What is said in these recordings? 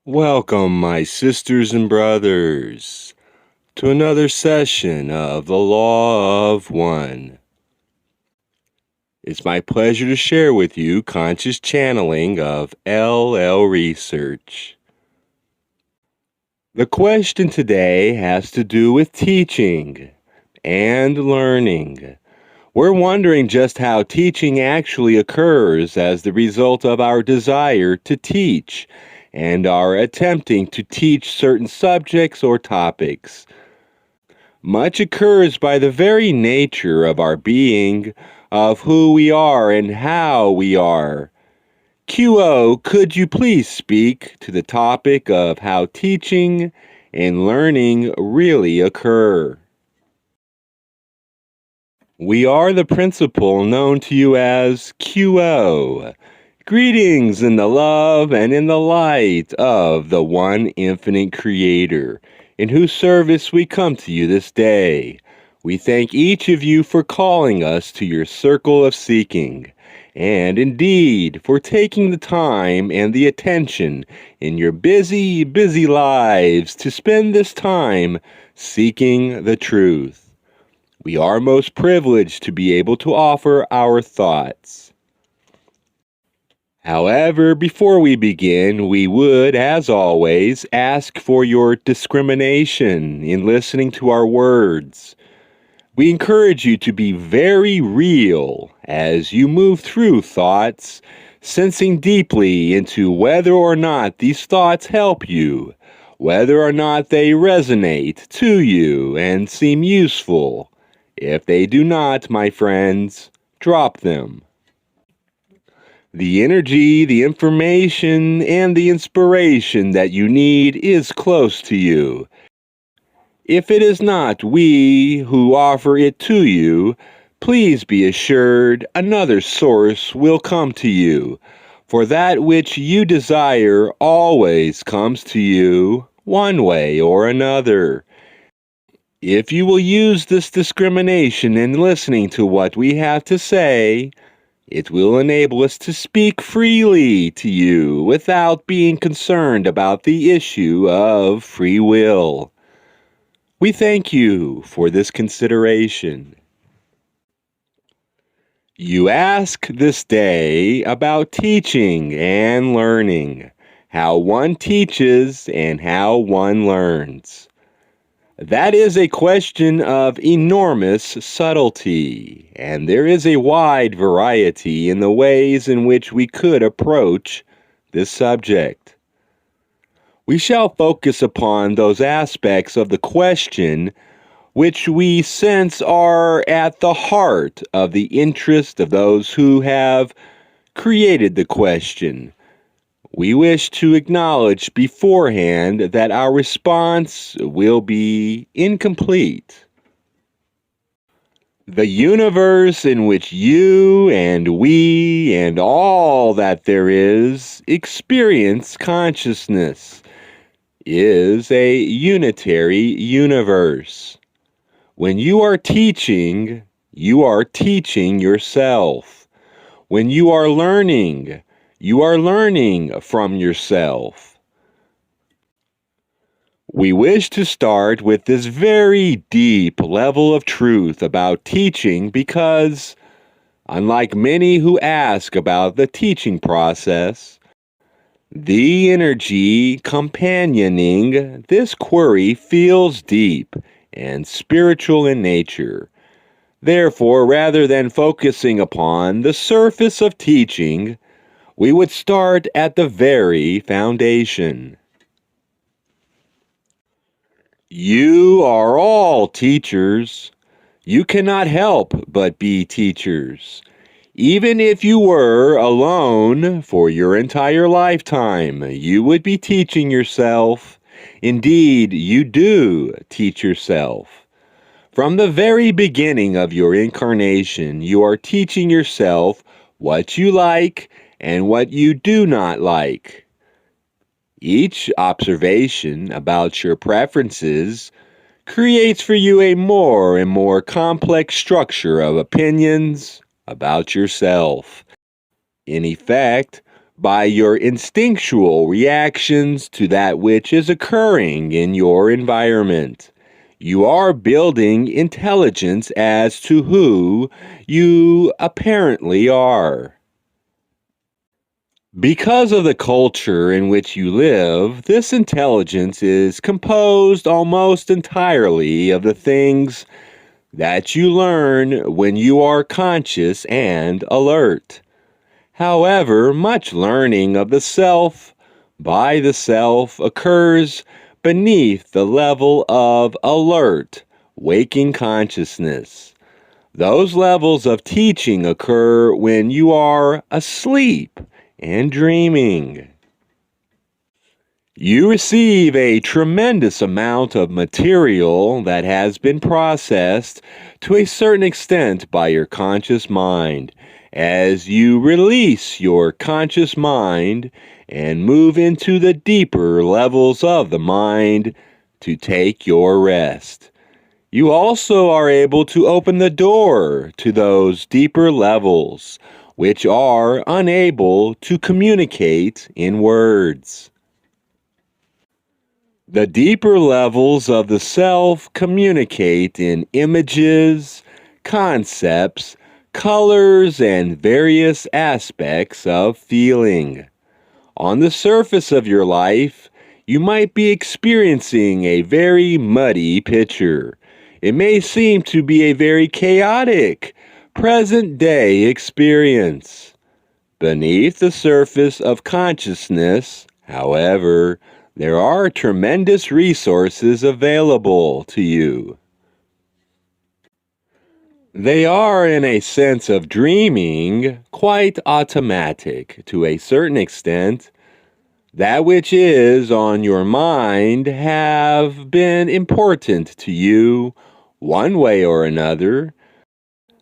Welcome, my sisters and brothers, to another session of the Law of One. It's my pleasure to share with you conscious channeling of LL Research. The question today has to do with teaching and learning. We're wondering just how teaching actually occurs as the result of our desire to teach and our attempting to teach certain subjects or topics. Much occurs by the very nature of our being, of who we are and how we are. QO, could you please speak to the topic of how teaching and learning really occur? We are the principle known to you as QO. Greetings in the love and in the light of the one infinite Creator, in whose service we come to you this day. We thank each of you for calling us to your circle of seeking, and indeed for taking the time and the attention in your busy, busy lives to spend this time seeking the truth. We are most privileged to be able to offer our thoughts. However, before we begin, we would, as always, ask for your discrimination in listening to our words. We encourage you to be very real as you move through thoughts, sensing deeply into whether or not these thoughts help you, whether or not they resonate to you and seem useful. If they do not, my friends, drop them. The energy, the information, and the inspiration that you need is close to you. If it is not we who offer it to you, please be assured another source will come to you, for that which you desire always comes to you one way or another. If you will use this discrimination in listening to what we have to say, it will enable us to speak freely to you without being concerned about the issue of free will. We thank you for this consideration. You ask this day about teaching and learning, how one teaches and how one learns. That is a question of enormous subtlety, and there is a wide variety in the ways in which we could approach this subject. We shall focus upon those aspects of the question which we sense are at the heart of the interest of those who have created the question. We wish to acknowledge beforehand that our response will be incomplete. The universe in which you and we and all that there is experience consciousness is a unitary universe. When you are teaching yourself. When you are learning from yourself. We wish to start with this very deep level of truth about teaching because, unlike many who ask about the teaching process, the energy companioning this query feels deep and spiritual in nature. Therefore, rather than focusing upon the surface of teaching, we would start at the very foundation. You are all teachers. You cannot help but be teachers. Even if you were alone for your entire lifetime, you would be teaching yourself. Indeed, you do teach yourself. From the very beginning of your incarnation, you are teaching yourself what you like and what you do not like. Each observation about your preferences creates for you a more and more complex structure of opinions about yourself. In effect, by your instinctual reactions to that which is occurring in your environment. You are building intelligence as to who you apparently are. Because of the culture in which you live, this intelligence is composed almost entirely of the things that you learn when you are conscious and alert. However, much learning of the self by the self occurs beneath the level of alert, waking consciousness. Those levels of teaching occur when you are asleep and dreaming. You receive a tremendous amount of material that has been processed to a certain extent by your conscious mind. As you release your conscious mind and move into the deeper levels of the mind to take your rest, you also are able to open the door to those deeper levels which are unable to communicate in words. The deeper levels of the self communicate in images, concepts, colors, and various aspects of feeling. On the surface of your life, you might be experiencing a very muddy picture. It may seem to be a very chaotic, present-day experience. Beneath the surface of consciousness, however, there are tremendous resources available to you. They are, in a sense of dreaming, quite automatic to a certain extent. That which is on your mind have been important to you one way or another.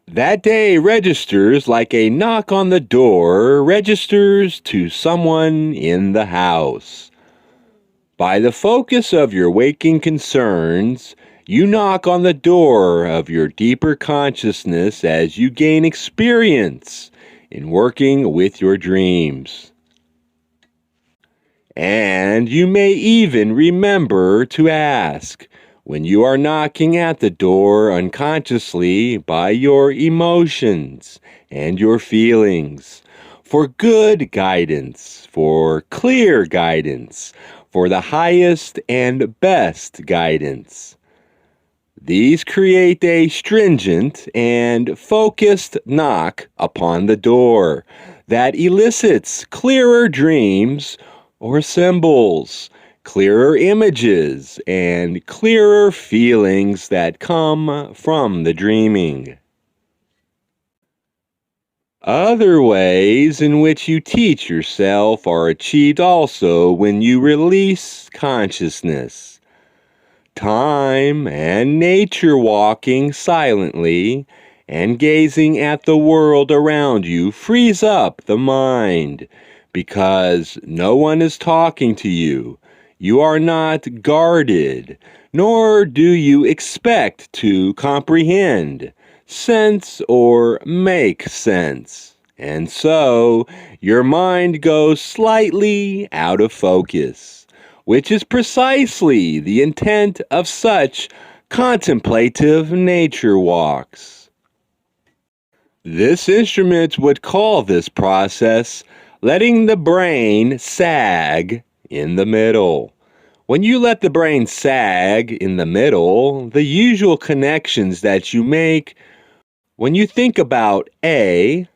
That day registers like a knock on the door registers to someone in the house. By the focus of your waking concerns, you knock on the door of your deeper consciousness as you gain experience in working with your dreams. And you may even remember to ask, when you are knocking at the door unconsciously by your emotions and your feelings, for good guidance, for clear guidance, for the highest and best guidance. These create a stringent and focused knock upon the door that elicits clearer dreams or symbols, clearer images, and clearer feelings that come from the dreaming. Other ways in which you teach yourself are achieved also when you release consciousness. Time and nature walking silently and gazing at the world around you frees up the mind because no one is talking to you. You are not guarded, nor do you expect to comprehend, sense, or make sense. And so, your mind goes slightly out of focus, which is precisely the intent of such contemplative nature walks. This instrument would call this process letting the brain sag in the middle. When you let the brain sag in the middle, the usual connections that you make when you think about A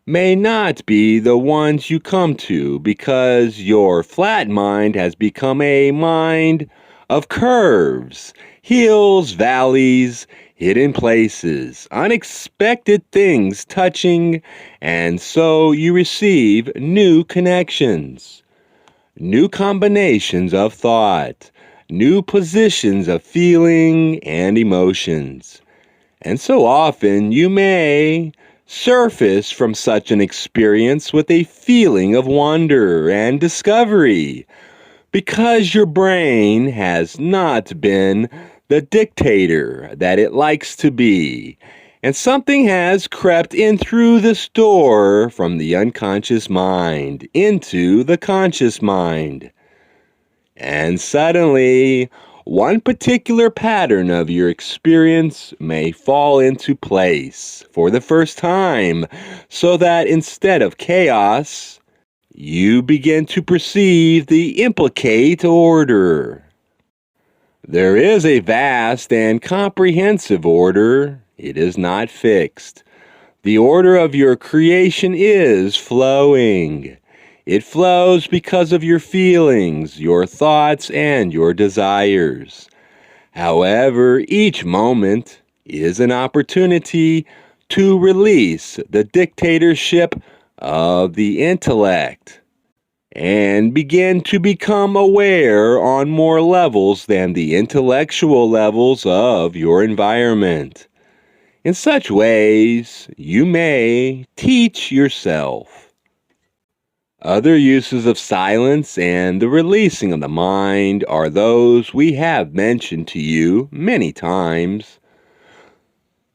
may not be the ones you come to because your flat mind has become a mind of curves, hills, valleys, hidden places, unexpected things touching, and so you receive new connections, new combinations of thought, new positions of feeling and emotions. And so often you may surface from such an experience with a feeling of wonder and discovery, because your brain has not been the dictator that it likes to be, and something has crept in through this door from the unconscious mind into the conscious mind. And suddenly, one particular pattern of your experience may fall into place for the first time, so that instead of chaos, you begin to perceive the implicate order. There is a vast and comprehensive order. It is not fixed. The order of your creation is flowing. It flows because of your feelings, your thoughts, and your desires. However, each moment is an opportunity to release the dictatorship of the intellect and begin to become aware on more levels than the intellectual levels of your environment. In such ways, you may teach yourself. Other uses of silence and the releasing of the mind are those we have mentioned to you many times.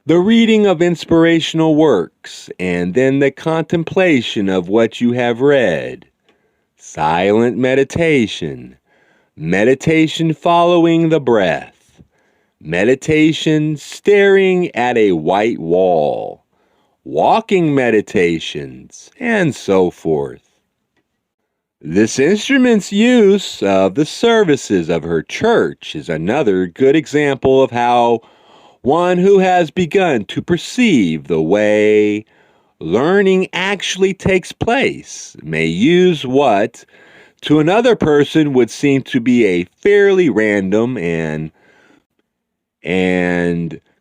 The reading of inspirational works and then the contemplation of what you have read. Silent meditation, meditation following the breath, meditation staring at a white wall, walking meditations, and so forth. This instrument's use of the services of her church is another good example of how one who has begun to perceive the way learning actually takes place may use what to another person would seem to be a fairly random and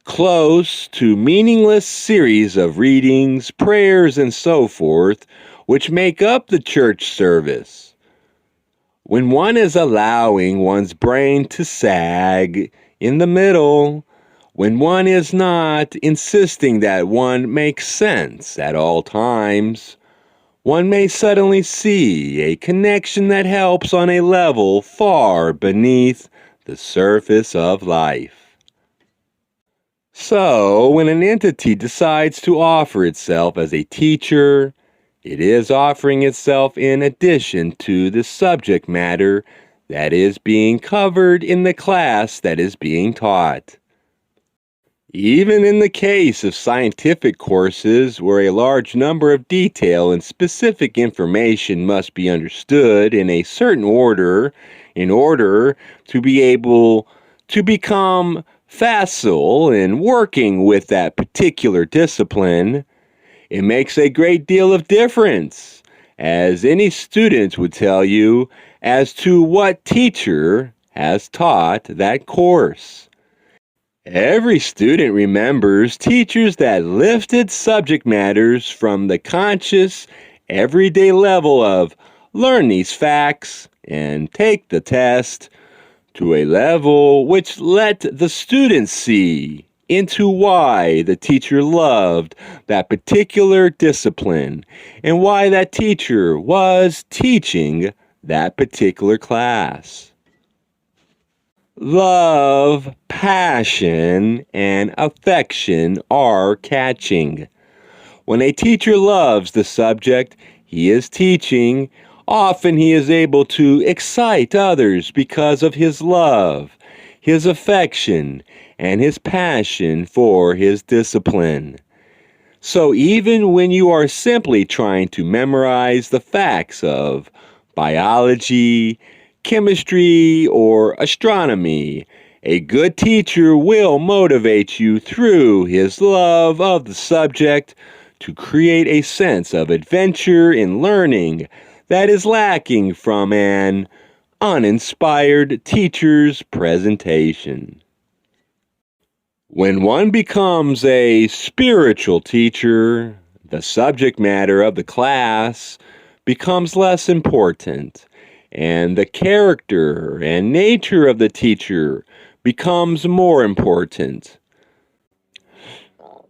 close to meaningless series of readings, prayers, and so forth, which make up the church service. When one is allowing one's brain to sag in the middle, when one is not insisting that one makes sense at all times, one may suddenly see a connection that helps on a level far beneath the surface of life. So, when an entity decides to offer itself as a teacher, it is offering itself in addition to the subject matter that is being covered in the class that is being taught. Even in the case of scientific courses where a large number of detail and specific information must be understood in a certain order in order to be able to become facile in working with that particular discipline, it makes a great deal of difference, as any student would tell you, as to what teacher has taught that course. Every student remembers teachers that lifted subject matters from the conscious, everyday level of learn these facts and take the test to a level which let the student see into why the teacher loved that particular discipline and why that teacher was teaching that particular class. Love, passion, and affection are catching. When a teacher loves the subject he is teaching, often he is able to excite others because of his love, his affection, and his passion for his discipline. So even when you are simply trying to memorize the facts of biology, chemistry, or astronomy, a good teacher will motivate you through his love of the subject to create a sense of adventure in learning that is lacking from an uninspired teacher's presentation. When one becomes a spiritual teacher, the subject matter of the class becomes less important, and the character and nature of the teacher becomes more important.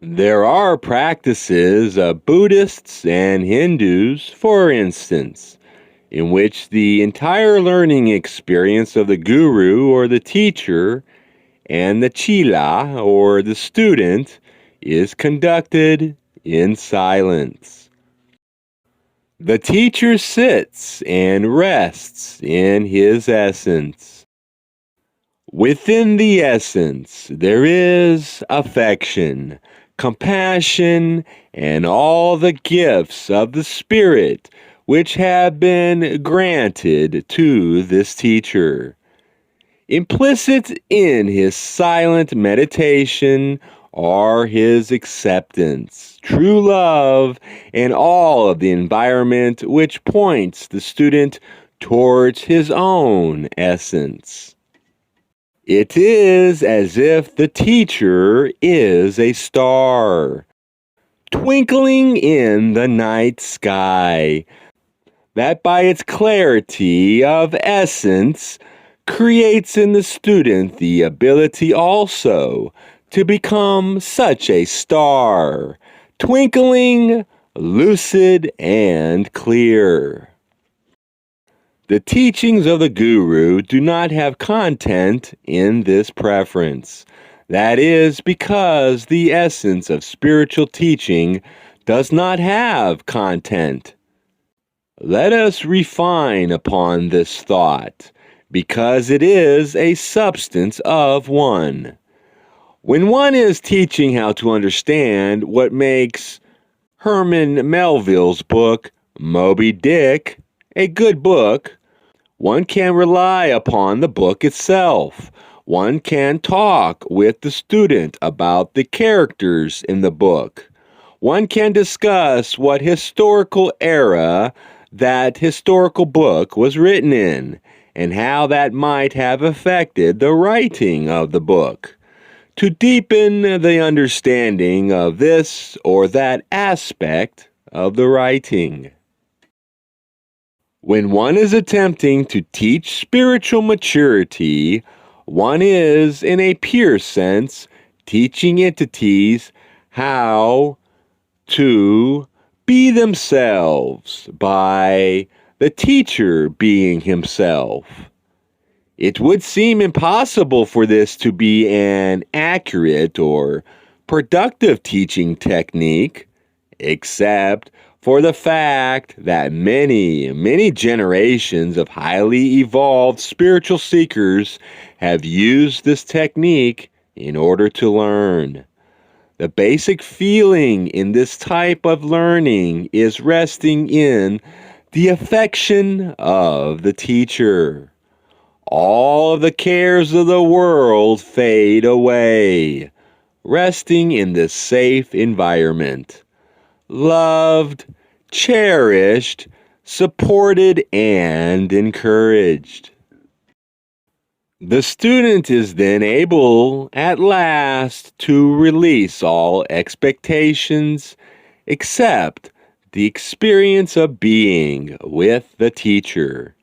There are practices of Buddhists and Hindus, for instance, in which the entire learning experience of the guru or the teacher and the chela or the student is conducted in silence. The teacher sits and rests in his essence. Within the essence, there is affection, compassion, and all the gifts of the Spirit which have been granted to this teacher. Implicit in his silent meditation are his acceptance, true love, and all of the environment which points the student towards his own essence. It is as if the teacher is a star, twinkling in the night sky, that by its clarity of essence creates in the student the ability also to become such a star, twinkling, lucid, and clear. The teachings of the Guru do not have content in this preference. That is because the essence of spiritual teaching does not have content. Let us refine upon this thought, because it is a substance of one. When one is teaching how to understand what makes Herman Melville's book, Moby Dick, a good book, one can rely upon the book itself. One can talk with the student about the characters in the book. One can discuss what historical era that historical book was written in, and how that might have affected the writing of the book, to deepen the understanding of this or that aspect of the writing. When one is attempting to teach spiritual maturity, one is, in a pure sense, teaching entities how to be themselves by the teacher being himself. It would seem impossible for this to be an accurate or productive teaching technique, except for the fact that many generations of highly evolved spiritual seekers have used this technique in order to learn. The basic feeling in this type of learning is resting in the affection of the teacher. All of the cares of the world fade away, resting in this safe environment. Loved, cherished, supported, and encouraged. The student is then able, at last, to release all expectations except the experience of being with the teacher.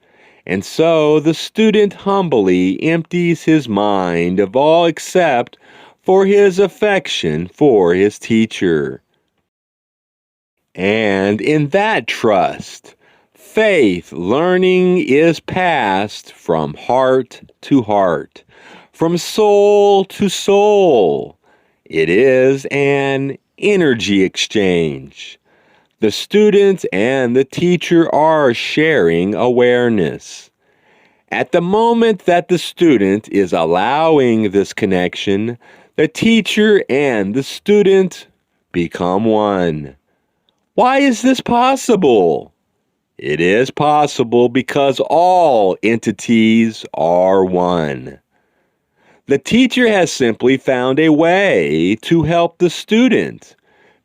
And so the student humbly empties his mind of all except for his affection for his teacher. And in that trust, faith learning is passed from heart to heart, from soul to soul. It is an energy exchange. The student and the teacher are sharing awareness. At the moment that the student is allowing this connection, the teacher and the student become one. Why is this possible? It is possible because all entities are one. The teacher has simply found a way to help the student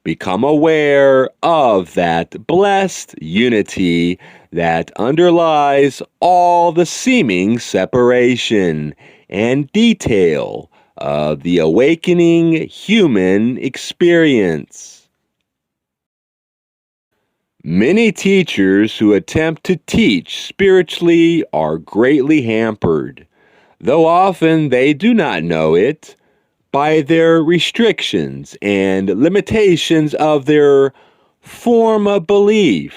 become aware of that blessed unity that underlies all the seeming separation and detail of the awakening human experience. Many teachers who attempt to teach spiritually are greatly hampered, though often they do not know it, by their restrictions and limitations of their form of belief.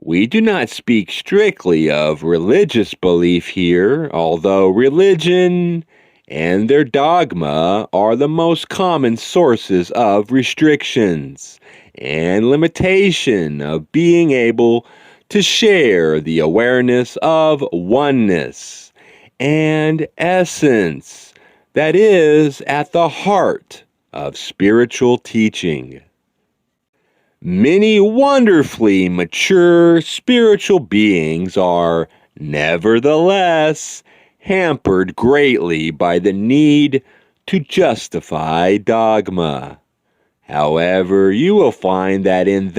We do not speak strictly of religious belief here, although religion and their dogma are the most common sources of restrictions and limitation of being able to share the awareness of oneness and essence that is at the heart of spiritual teaching. Many wonderfully mature spiritual beings are, nevertheless, hampered greatly by the need to justify dogma. However, you will find that in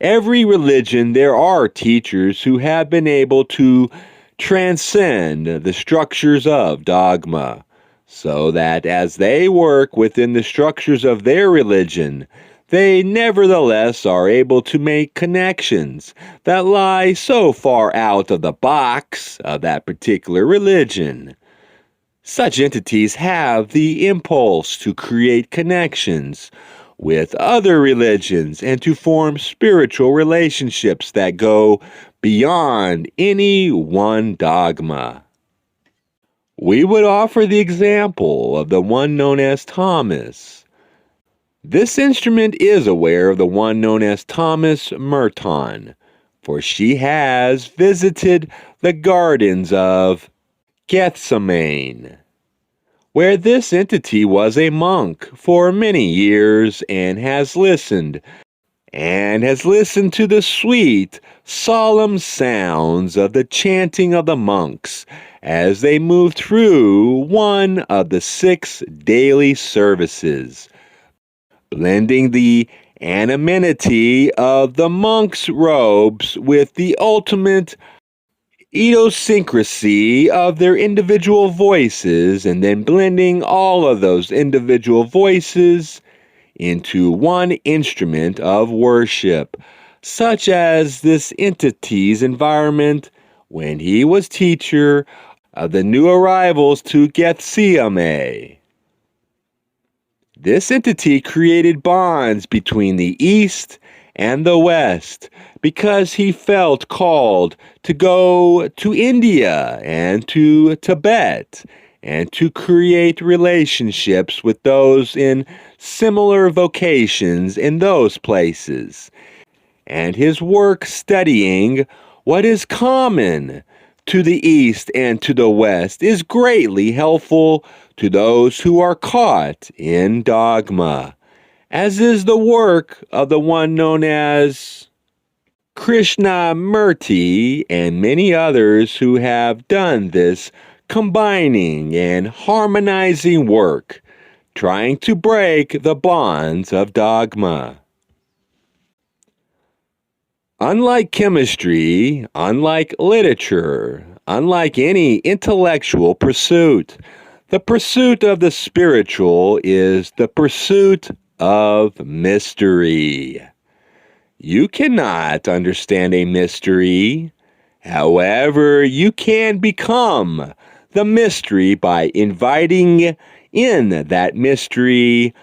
every religion there are teachers who have been able to transcend the structures of dogma, so that as they work within the structures of their religion, they nevertheless are able to make connections that lie so far out of the box of that particular religion. Such entities have the impulse to create connections with other religions and to form spiritual relationships that go beyond any one dogma. We would offer the example of the one known as Thomas. This instrument is aware of the one known as Thomas Merton, for she has visited the gardens of Gethsemane, where this entity was a monk for many years and has listened to the sweet, solemn sounds of the chanting of the monks as they moved through one of the 6 daily services, blending the anonymity of the monks' robes with the ultimate idiosyncrasy of their individual voices, and then blending all of those individual voices into one instrument of worship, such as this entity's environment when he was teacher of the new arrivals to Gethsemane. This entity created bonds between the East and the West because he felt called to go to India and to Tibet and to create relationships with those in similar vocations in those places. And his work studying what is common to the East and to the West is greatly helpful to those who are caught in dogma, as is the work of the one known as Krishnamurti and many others who have done this combining and harmonizing work, trying to break the bonds of dogma. Unlike chemistry, unlike literature, unlike any intellectual pursuit, the pursuit of the spiritual is the pursuit of mystery. You cannot understand a mystery. However, you can become the mystery by inviting in that mystery,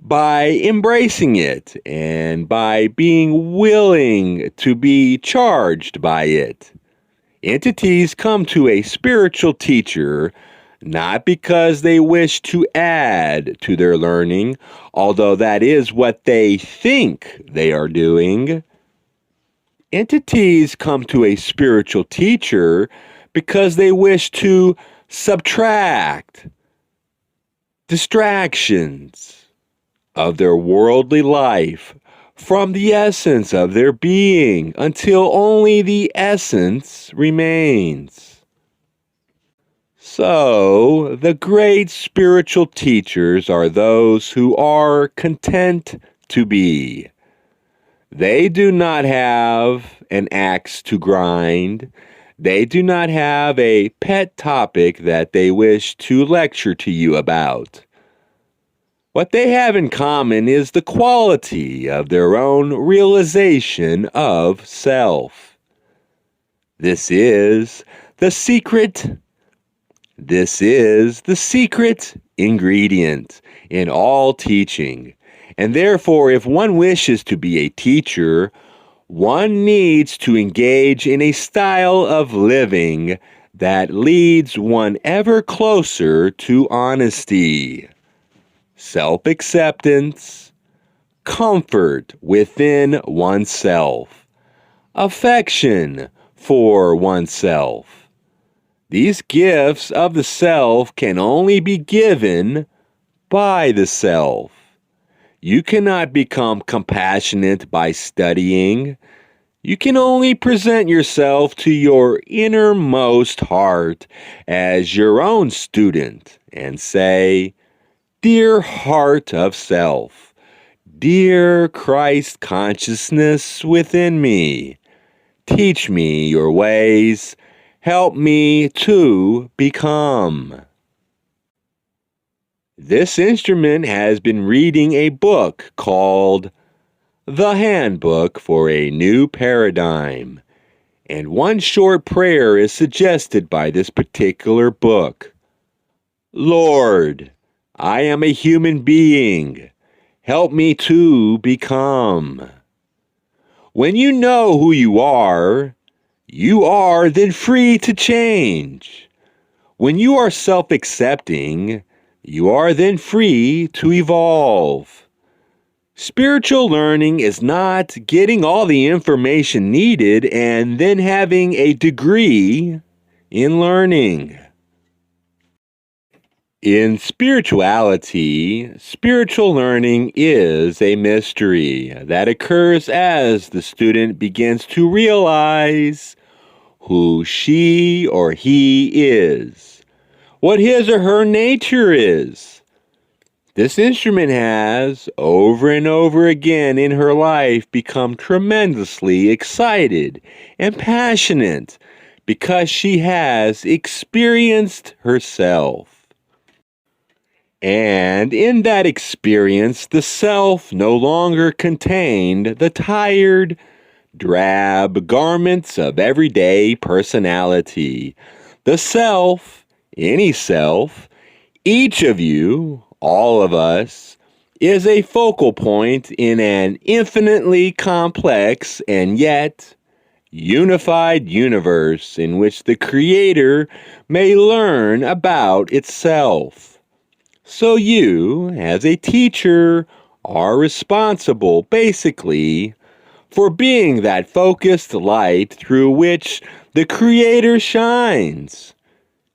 by embracing it, and by being willing to be charged by it. Entities come to a spiritual teacher not because they wish to add to their learning, although that is what they think they are doing. Entities come to a spiritual teacher because they wish to subtract distractions of their worldly life from the essence of their being until only the essence remains. So, the great spiritual teachers are those who are content to be. They do not have an axe to grind. They do not have a pet topic that they wish to lecture to you about. What they have in common is the quality of their own realization of self. This is the secret ingredient in all teaching. And therefore, if one wishes to be a teacher, one needs to engage in a style of living that leads one ever closer to honesty, self-acceptance, comfort within oneself, affection for oneself. These gifts of the self can only be given by the self. You cannot become compassionate by studying. You can only present yourself to your innermost heart as your own student and say, "Dear heart of self, dear Christ consciousness within me, teach me your ways, help me to become." This instrument has been reading a book called The Handbook for a New Paradigm, and one short prayer is suggested by this particular book. Lord, I am a human being. Help me to become. When you know who you are then free to change. When you are self-accepting, you are then free to evolve. Spiritual learning is not getting all the information needed and then having a degree in learning. In spirituality, spiritual learning is a mystery that occurs as the student begins to realize who she or he is, what his or her nature is. This instrument has, over and over again in her life, become tremendously excited and passionate because she has experienced herself. And in that experience, the self no longer contained the tired, drab garments of everyday personality. The self, any self, each of you, all of us, is a focal point in an infinitely complex and yet unified universe in which the Creator may learn about itself. So you, as a teacher, are responsible, basically, for being that focused light through which the Creator shines.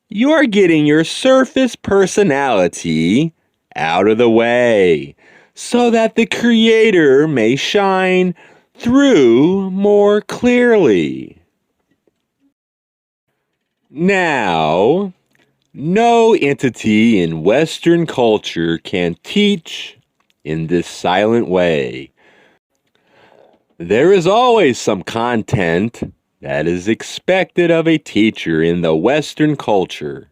You are getting your surface personality out of the way so that the Creator may shine through more clearly. Now, no entity in Western culture can teach in this silent way. There is always some content that is expected of a teacher in the Western culture.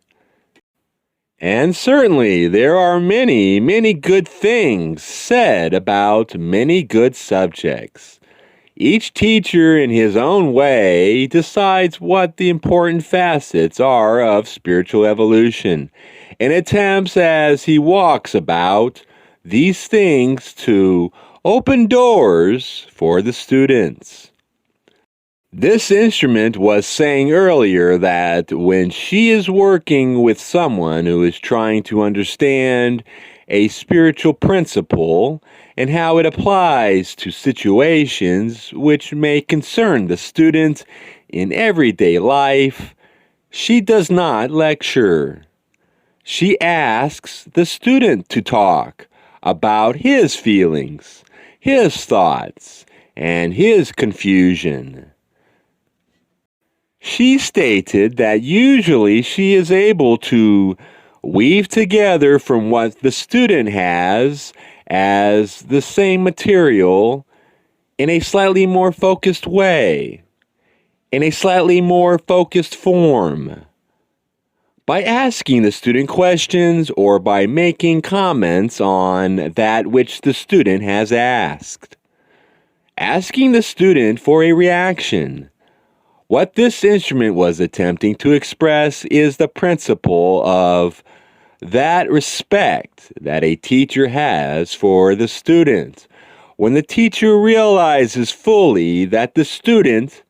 And certainly there are many, many good things said about many good subjects. Each teacher in his own way decides what the important facets are of spiritual evolution and attempts as he walks about these things to open doors for the students. This instrument was saying earlier that when she is working with someone who is trying to understand a spiritual principle and how it applies to situations which may concern the student in everyday life, she does not lecture. She asks the student to talk about his feelings, his thoughts, and his confusion. She stated that usually she is able to weave together from what the student has as the same material in a slightly more focused way, in a slightly more focused form, by asking the student questions or by making comments on that which the student has asked. Asking the student for a reaction. What this instrument was attempting to express is the principle of that respect that a teacher has for the student. When the teacher realizes fully that the student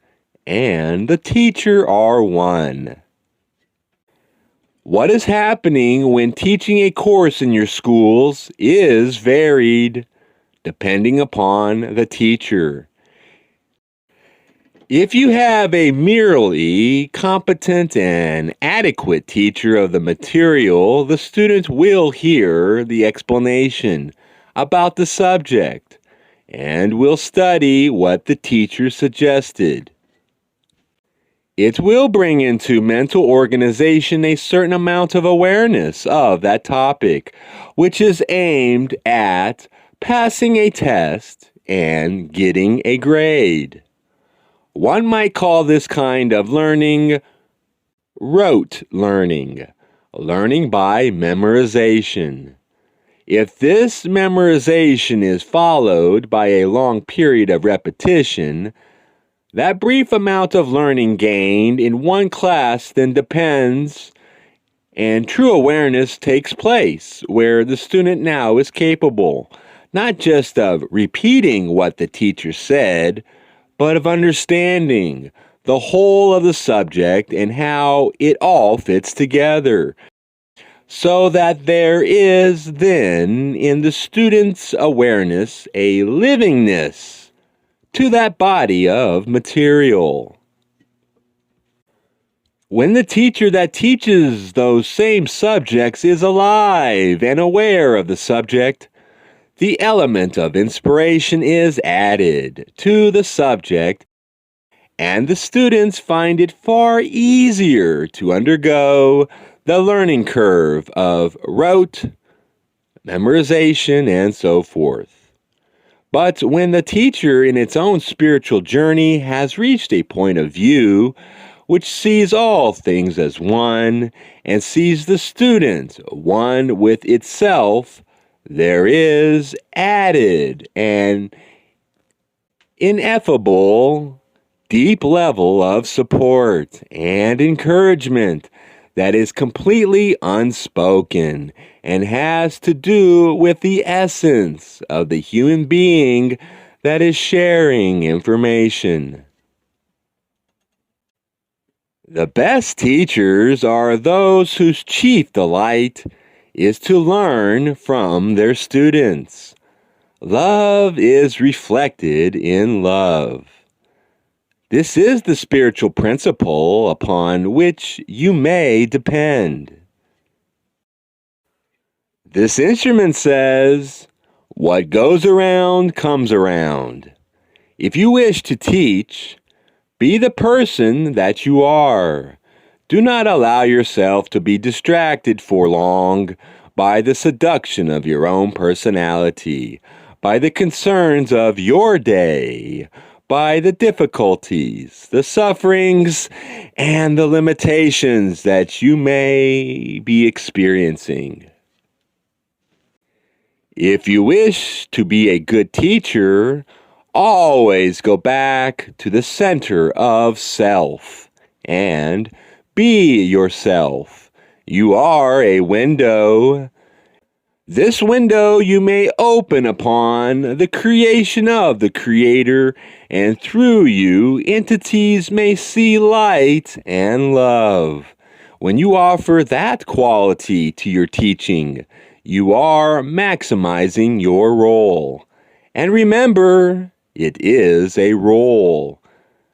and the teacher are one. What is happening when teaching a course in your schools is varied depending upon the teacher. If you have a merely competent and adequate teacher of the material, the student will hear the explanation about the subject and will study what the teacher suggested. It will bring into mental organization a certain amount of awareness of that topic, which is aimed at passing a test and getting a grade. One might call this kind of learning rote learning, learning by memorization. If this memorization is followed by a long period of repetition, that brief amount of learning gained in one class then depends, and true awareness takes place, where the student now is capable, not just of repeating what the teacher said, but of understanding the whole of the subject and how it all fits together, so that there is then in the student's awareness a livingness to that body of material. When the teacher that teaches those same subjects is alive and aware of the subject, the element of inspiration is added to the subject, and the students find it far easier to undergo the learning curve of rote, memorization, and so forth. But when the teacher in its own spiritual journey has reached a point of view which sees all things as one and sees the student one with itself, there is added an ineffable, deep level of support and encouragement that is completely unspoken and has to do with the essence of the human being that is sharing information. The best teachers are those whose chief delight is to learn from their students. Love is reflected in love. This is the spiritual principle upon which you may depend. This instrument says, "What goes around comes around." If you wish to teach, be the person that you are. Do not allow yourself to be distracted for long by the seduction of your own personality, by the concerns of your day, by the difficulties, the sufferings, and the limitations that you may be experiencing. If you wish to be a good teacher, always go back to the center of self and be yourself. You are a window. This window you may open upon the creation of the Creator, and through you, entities may see light and love. When you offer that quality to your teaching, you are maximizing your role. And remember, it is a role.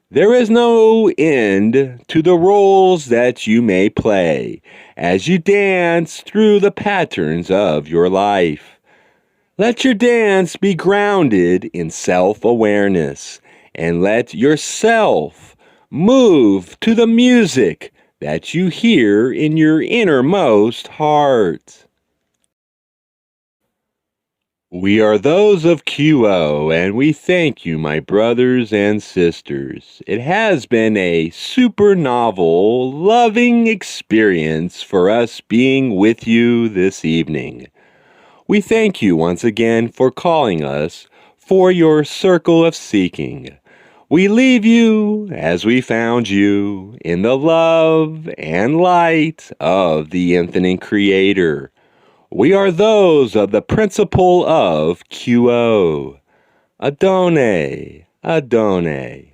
There is no end to the roles that you may play as you dance through the patterns of your life. Let your dance be grounded in self-awareness, and let yourself move to the music that you hear in your innermost heart. We are those of QO, and we thank you, my brothers and sisters. It has been a super novel, loving experience for us being with you this evening. We thank you once again for calling us for your circle of seeking. We leave you as we found you in the love and light of the infinite Creator. We are those of the principle of QO. Adone, Adone.